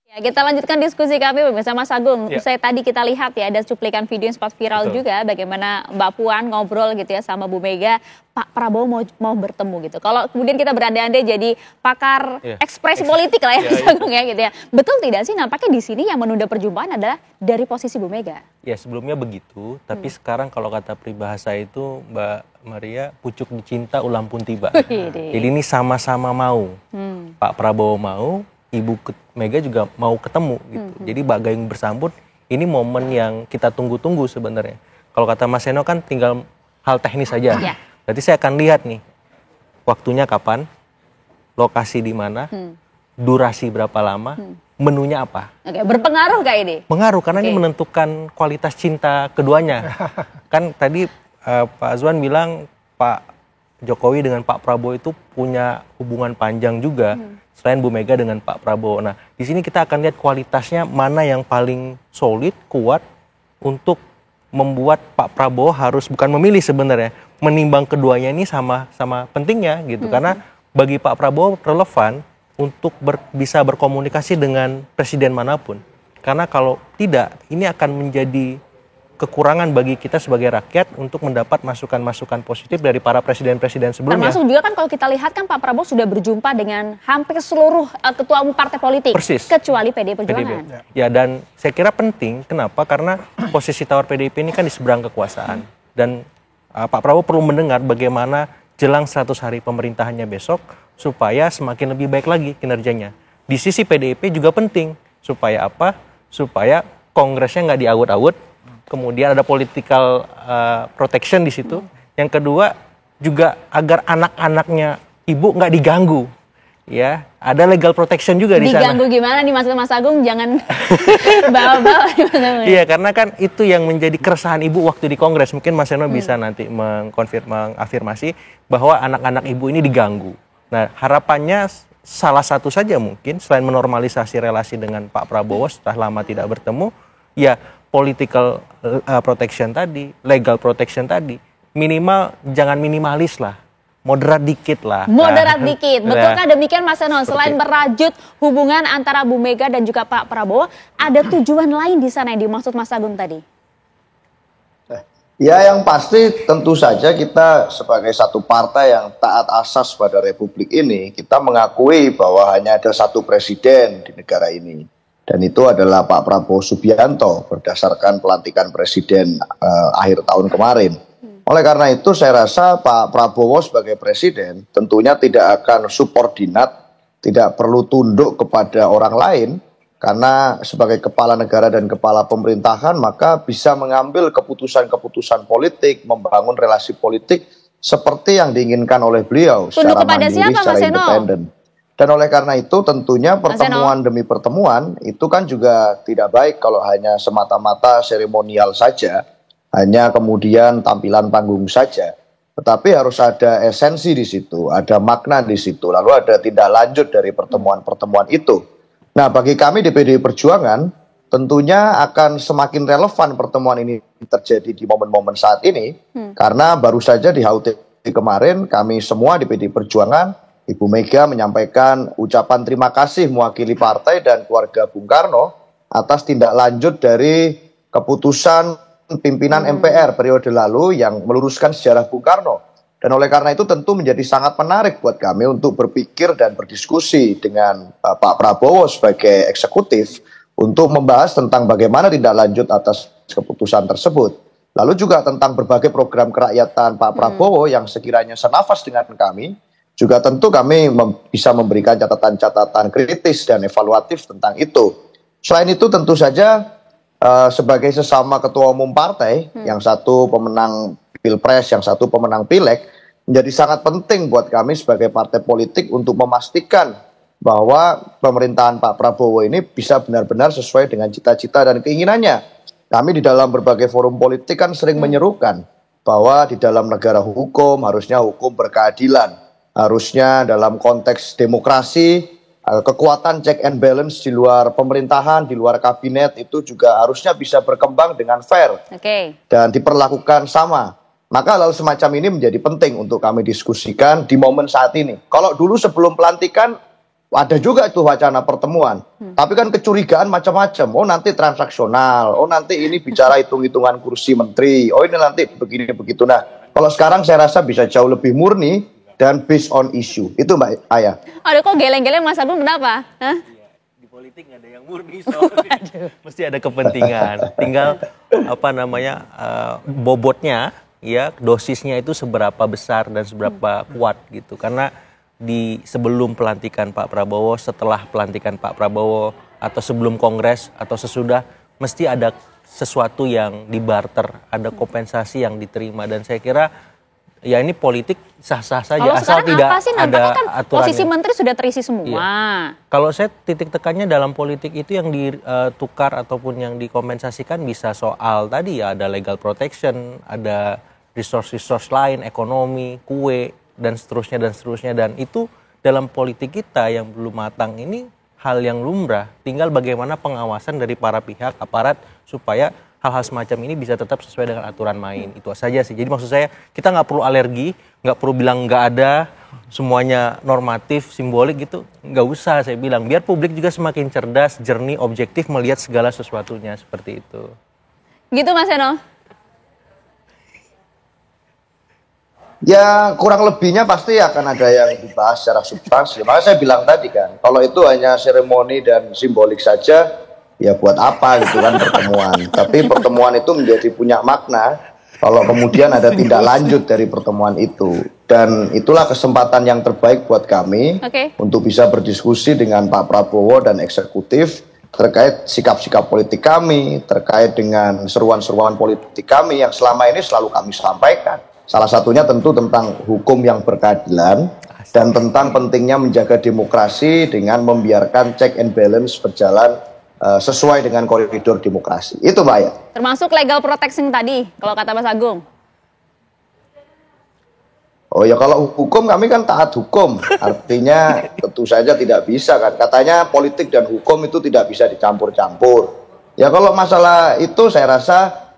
Ya, kita lanjutkan diskusi kami bersama Mas Agung. Ya. Usai tadi kita lihat ya ada cuplikan video yang sempat viral juga bagaimana Mbak Puan ngobrol gitu ya sama Bu Mega, Pak Prabowo mau bertemu gitu. Kalau kemudian kita berandai-andai jadi pakar ekspresi politik lah ya Mas Agung ya gitu ya. Betul tidak sih nampaknya di sini yang menunda perjumpaan adalah dari posisi Bu Mega? Ya sebelumnya begitu, tapi sekarang kalau kata peribahasa itu Mbak Maria, pucuk dicinta ulam pun tiba. Jadi ini sama-sama mau. Pak Prabowo mau, Ibu Mega juga mau ketemu gitu. Jadi bagayung bersambut, ini momen yang kita tunggu-tunggu sebenarnya. Kalau kata Mas Seno kan tinggal hal teknis saja. Berarti saya akan lihat nih, waktunya kapan, lokasi di mana, durasi berapa lama, menunya apa. Oke, berpengaruh nggak ini? Pengaruh, karena ini menentukan kualitas cinta keduanya. Kan tadi Pak Azwan bilang Pak Jokowi dengan Pak Prabowo itu punya hubungan panjang juga. Selain Bu Mega dengan Pak Prabowo. Nah, di sini kita akan lihat kualitasnya mana yang paling solid, kuat untuk membuat Pak Prabowo harus bukan memilih sebenarnya, menimbang keduanya ini sama-sama pentingnya gitu. Karena bagi Pak Prabowo relevan untuk bisa berkomunikasi dengan presiden manapun. Karena kalau tidak, ini akan menjadi kekurangan bagi kita sebagai rakyat untuk mendapat masukan-masukan positif dari para presiden-presiden sebelumnya. Termasuk juga kan kalau kita lihat kan Pak Prabowo sudah berjumpa dengan hampir seluruh ketua umum partai politik. Persis. Kecuali PDI Perjuangan. Ya, dan saya kira penting, kenapa? Karena posisi tawar PDIP ini kan di seberang kekuasaan. Dan Pak Prabowo perlu mendengar bagaimana jelang 100 hari pemerintahannya besok, supaya semakin lebih baik lagi kinerjanya. Di sisi PDIP juga penting, supaya apa? Supaya kongresnya nggak diawut-awut, kemudian ada political protection di situ. Yang kedua juga agar anak-anaknya ibu nggak diganggu, ya ada legal protection juga di sana. Diganggu gimana nih Mas Agung? Jangan bawa-bawa. Iya, karena kan itu yang menjadi keresahan ibu waktu di Kongres. Mungkin Mas Seno bisa nanti mengafirmasi bahwa anak-anak ibu ini diganggu. Nah, harapannya salah satu saja mungkin selain menormalisasi relasi dengan Pak Prabowo setelah lama tidak bertemu, ya political protection tadi, legal protection tadi, minimal jangan minimalis lah, moderat dikit lah. Moderat dikit, betulkah demikian Mas Seno? Selain merajut hubungan antara Bu Mega dan juga Pak Prabowo, ada tujuan lain di sana yang dimaksud Mas Agung tadi? Ya, yang pasti tentu saja kita sebagai satu partai yang taat asas pada republik ini, kita mengakui bahwa hanya ada satu presiden di negara ini. Dan itu adalah Pak Prabowo Subianto berdasarkan pelantikan presiden akhir tahun kemarin. Oleh karena itu saya rasa Pak Prabowo sebagai presiden tentunya tidak akan subordinat, tidak perlu tunduk kepada orang lain. Karena sebagai kepala negara dan kepala pemerintahan maka bisa mengambil keputusan-keputusan politik, membangun relasi politik seperti yang diinginkan oleh beliau secara mandiri, secara independen. Dan oleh karena itu tentunya pertemuan demi pertemuan itu kan juga tidak baik kalau hanya semata-mata seremonial saja, hanya kemudian tampilan panggung saja. Tetapi harus ada esensi di situ, ada makna di situ, lalu ada tindak lanjut dari pertemuan-pertemuan itu. Nah, bagi kami di PDI Perjuangan tentunya akan semakin relevan pertemuan ini terjadi di momen-momen saat ini, karena baru saja di HUT kemarin kami semua di PDI Perjuangan, Ibu Mega menyampaikan ucapan terima kasih mewakili partai dan keluarga Bung Karno atas tindak lanjut dari keputusan pimpinan MPR periode lalu yang meluruskan sejarah Bung Karno. Dan oleh karena itu tentu menjadi sangat menarik buat kami untuk berpikir dan berdiskusi dengan Pak Prabowo sebagai eksekutif untuk membahas tentang bagaimana tindak lanjut atas keputusan tersebut. Lalu juga tentang berbagai program kerakyatan Pak Prabowo yang sekiranya senafas dengan kami. Juga tentu kami bisa memberikan catatan-catatan kritis dan evaluatif tentang itu. Selain itu tentu saja sebagai sesama ketua umum partai, yang satu pemenang Pilpres, yang satu pemenang Pileg, menjadi sangat penting buat kami sebagai partai politik untuk memastikan bahwa pemerintahan Pak Prabowo ini bisa benar-benar sesuai dengan cita-cita dan keinginannya. Kami di dalam berbagai forum politik kan sering menyerukan bahwa di dalam negara hukum harusnya hukum berkeadilan. Harusnya dalam konteks demokrasi, kekuatan check and balance di luar pemerintahan, di luar kabinet itu juga harusnya bisa berkembang dengan fair dan diperlakukan sama. Maka hal semacam ini menjadi penting untuk kami diskusikan di momen saat ini. Kalau dulu sebelum pelantikan Ada juga itu wacana pertemuan. Tapi kan kecurigaan macam-macam. Oh nanti transaksional. Oh nanti ini bicara hitung-hitungan kursi menteri. Oh ini nanti begini begitu. Nah kalau sekarang saya rasa bisa jauh lebih murni dan based on issue. Itu Mbak Aya. Aduh kok geleng-geleng Mas Agung kenapa? Hah? Di politik nggak ada yang murni soalnya. Mesti ada kepentingan. Tinggal bobotnya, ya dosisnya itu seberapa besar dan seberapa kuat gitu. Karena di sebelum pelantikan Pak Prabowo, setelah pelantikan Pak Prabowo, atau sebelum kongres, atau sesudah, mesti ada sesuatu yang dibarter, ada kompensasi yang diterima. Dan saya kira ya ini politik sah-sah saja. Kalau asal tidak apa sih, ada kan aturannya. posisi menteri sudah terisi semua. Iya. Kalau saya titik tekannya dalam politik itu yang ditukar ataupun yang dikompensasikan bisa soal tadi ya, ada legal protection, ada resource lain, ekonomi, kue, dan seterusnya, dan itu dalam politik kita yang belum matang ini hal yang lumrah. Tinggal bagaimana pengawasan dari para pihak aparat supaya hal-hal semacam ini bisa tetap sesuai dengan aturan main. Itu saja sih. Jadi maksud saya kita nggak perlu alergi, nggak perlu bilang nggak ada, semuanya normatif, simbolik gitu. Nggak usah saya bilang. Biar publik juga semakin cerdas, jernih, objektif melihat segala sesuatunya seperti itu. Gitu Mas Eno? Ya kurang lebihnya pasti akan ada yang dibahas secara substansi. Makanya saya bilang tadi kan, kalau itu hanya seremoni dan simbolik saja, ya buat apa gitu kan pertemuan. Tapi pertemuan itu menjadi punya makna kalau kemudian ada tindak lanjut dari pertemuan itu. Dan itulah kesempatan yang terbaik buat kami untuk bisa berdiskusi dengan Pak Prabowo dan eksekutif terkait sikap-sikap politik kami, terkait dengan seruan-seruan politik kami yang selama ini selalu kami sampaikan. Salah satunya tentu tentang hukum yang berkeadilan dan tentang pentingnya menjaga demokrasi dengan membiarkan check and balance berjalan sesuai dengan koridor demokrasi. Itu Mbak Aya. Termasuk legal protection tadi, kalau kata Mas Agung. Oh ya kalau hukum kami kan taat hukum. Artinya tentu saja tidak bisa kan. Katanya politik dan hukum itu tidak bisa dicampur-campur. Ya kalau masalah itu saya rasa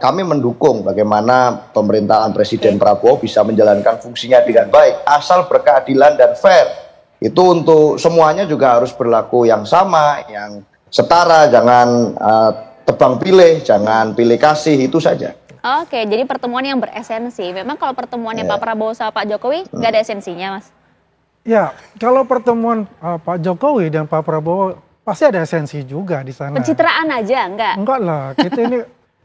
kami mendukung bagaimana pemerintahan Presiden Prabowo bisa menjalankan fungsinya dengan baik, asal berkeadilan dan fair. Itu untuk semuanya juga harus berlaku yang sama, yang setara, jangan tebang pilih, jangan pilih kasih, itu saja. Oke, jadi pertemuan yang beresensi. Memang kalau pertemuannya Pak Prabowo sama Pak Jokowi nggak ada esensinya, Mas? Ya, kalau pertemuan Pak Jokowi dan Pak Prabowo pasti ada esensi juga di sana. Pencitraan aja, enggak? Enggak lah, kita ini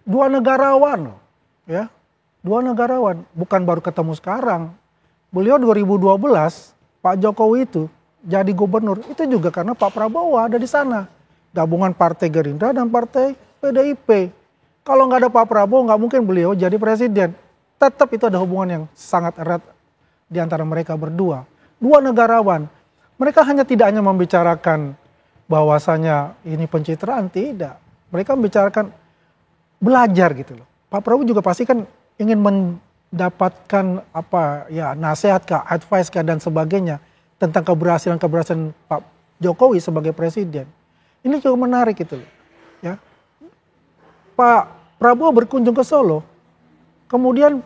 dua negarawan, ya, dua negarawan, bukan baru ketemu sekarang. Beliau 2012, Pak Jokowi itu jadi gubernur, itu juga karena Pak Prabowo ada di sana. Gabungan Partai Gerindra dan Partai PDIP. Kalau nggak ada Pak Prabowo, nggak mungkin beliau jadi presiden. Tetap itu ada hubungan yang sangat erat di antara mereka berdua. Dua negarawan, mereka tidak hanya membicarakan bahwasanya ini pencitraan, tidak. Mereka membicarakan belajar gitu loh. Pak Prabowo juga pasti kan ingin mendapatkan nasihat kah, advice kah dan sebagainya tentang keberhasilan Pak Jokowi sebagai presiden. Ini juga menarik gitu loh. Ya. Pak Prabowo berkunjung ke Solo, kemudian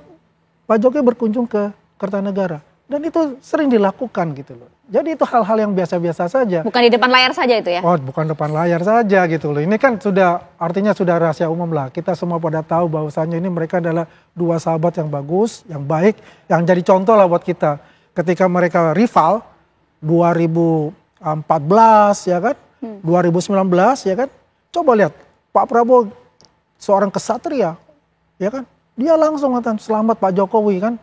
Pak Jokowi berkunjung ke Kertanegara, dan itu sering dilakukan gitu loh. Jadi itu hal-hal yang biasa-biasa saja. Bukan di depan layar saja itu ya? Oh, bukan depan layar saja gitu loh. Ini kan artinya sudah rahasia umum lah. Kita semua pada tahu bahwasannya ini mereka adalah dua sahabat yang bagus, yang baik, yang jadi contoh lah buat kita. Ketika mereka rival 2014 ya kan, 2019 ya kan. Coba lihat Pak Prabowo seorang kesatria, ya kan. Dia langsung ngatakan selamat Pak Jokowi kan.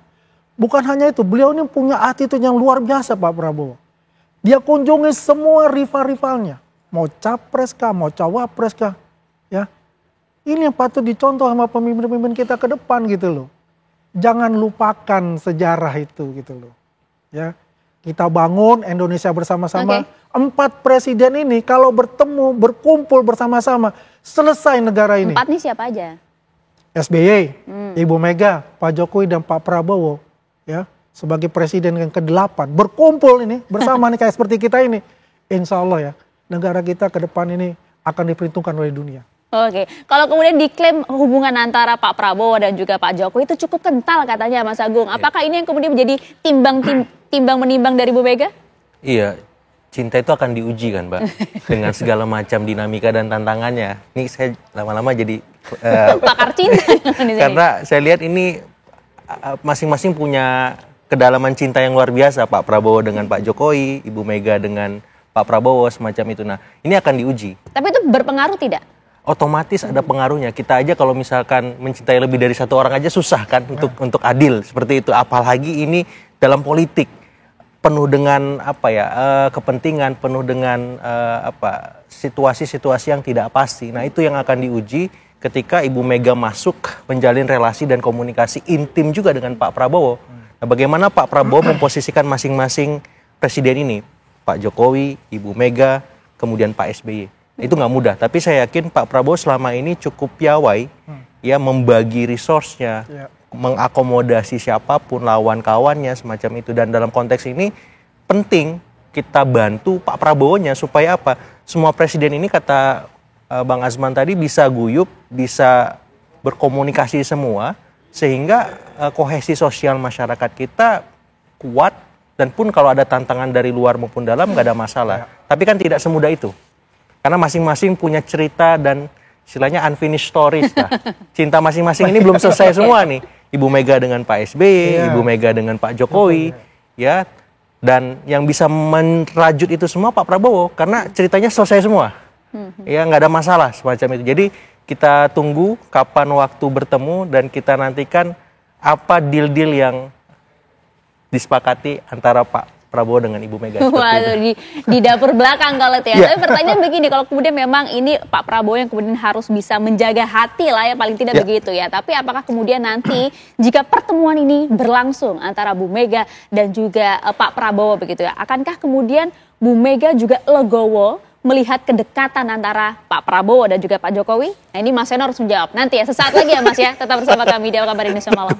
Bukan hanya itu, beliau ini punya attitude yang luar biasa Pak Prabowo. Dia kunjungi semua rival-rivalnya. Mau capres kah, mau cawapres kah. Ya. Ini yang patut dicontoh sama pemimpin-pemimpin kita ke depan gitu loh. Jangan lupakan sejarah itu gitu loh. Ya. Kita bangun Indonesia bersama-sama. 4 presiden ini kalau bertemu, berkumpul bersama-sama, selesai negara ini. 4 nih siapa aja? SBY, Ibu Mega, Pak Jokowi dan Pak Prabowo. Ya, sebagai presiden yang ke-8 berkumpul ini bersama nih kayak seperti kita ini, insya Allah ya negara kita ke depan ini akan diperhitungkan oleh dunia. Oke, kalau kemudian diklaim hubungan antara Pak Prabowo dan juga Pak Jokowi itu cukup kental katanya Mas Agung, apakah ini yang kemudian menjadi timbang menimbang dari Bu Mega? Iya, cinta itu akan diuji kan, Mbak, dengan segala macam dinamika dan tantangannya. Ini saya lama-lama jadi pakar cinta. karena saya lihat ini masing-masing punya kedalaman cinta yang luar biasa. Pak Prabowo dengan Pak Jokowi, Ibu Mega dengan Pak Prabowo, semacam itu. Nah, ini akan diuji. Tapi itu berpengaruh tidak? Otomatis ada pengaruhnya. Kita aja kalau misalkan mencintai lebih dari satu orang aja susah kan untuk adil seperti itu. Apalagi ini dalam politik penuh dengan kepentingan, penuh dengan situasi-situasi yang tidak pasti. Nah, itu yang akan diuji ketika Ibu Mega masuk menjalin relasi dan komunikasi intim juga dengan Pak Prabowo. Nah, bagaimana Pak Prabowo memposisikan masing-masing presiden ini? Pak Jokowi, Ibu Mega, kemudian Pak SBY. Itu nggak mudah, tapi saya yakin Pak Prabowo selama ini cukup piawai ya membagi resource-nya, mengakomodasi siapapun lawan kawannya semacam itu. Dan dalam konteks ini penting kita bantu Pak Prabowo-nya supaya apa? Semua presiden ini kata Bang Azman tadi bisa guyup, bisa berkomunikasi semua sehingga kohesi sosial masyarakat kita kuat, dan pun kalau ada tantangan dari luar maupun dalam nggak ada masalah. Tapi kan tidak semudah itu. Karena masing-masing punya cerita dan istilahnya unfinished stories lah. Cinta masing-masing ini belum selesai semua nih. Ibu Mega dengan Pak SBY, Ibu Mega dengan Pak Jokowi, ya. Dan yang bisa merajut itu semua Pak Prabowo, karena ceritanya selesai semua. Ya, nggak ada masalah semacam itu. Jadi kita tunggu kapan waktu bertemu dan kita nantikan apa deal-deal yang disepakati antara Pak Prabowo dengan Ibu Mega. Waduh, di dapur belakang kalau itu ya. Tapi pertanyaan begini, kalau kemudian memang ini Pak Prabowo yang kemudian harus bisa menjaga hati lah ya, paling tidak begitu ya. Tapi apakah kemudian nanti jika pertemuan ini berlangsung antara Bu Mega dan juga Pak Prabowo begitu ya, akankah kemudian Bu Mega juga legowo melihat kedekatan antara Pak Prabowo dan juga Pak Jokowi? Nah, ini Mas Seno harus menjawab nanti ya, sesaat lagi ya Mas ya. Tetap bersama kami di Apa Kabar Indonesia Malam.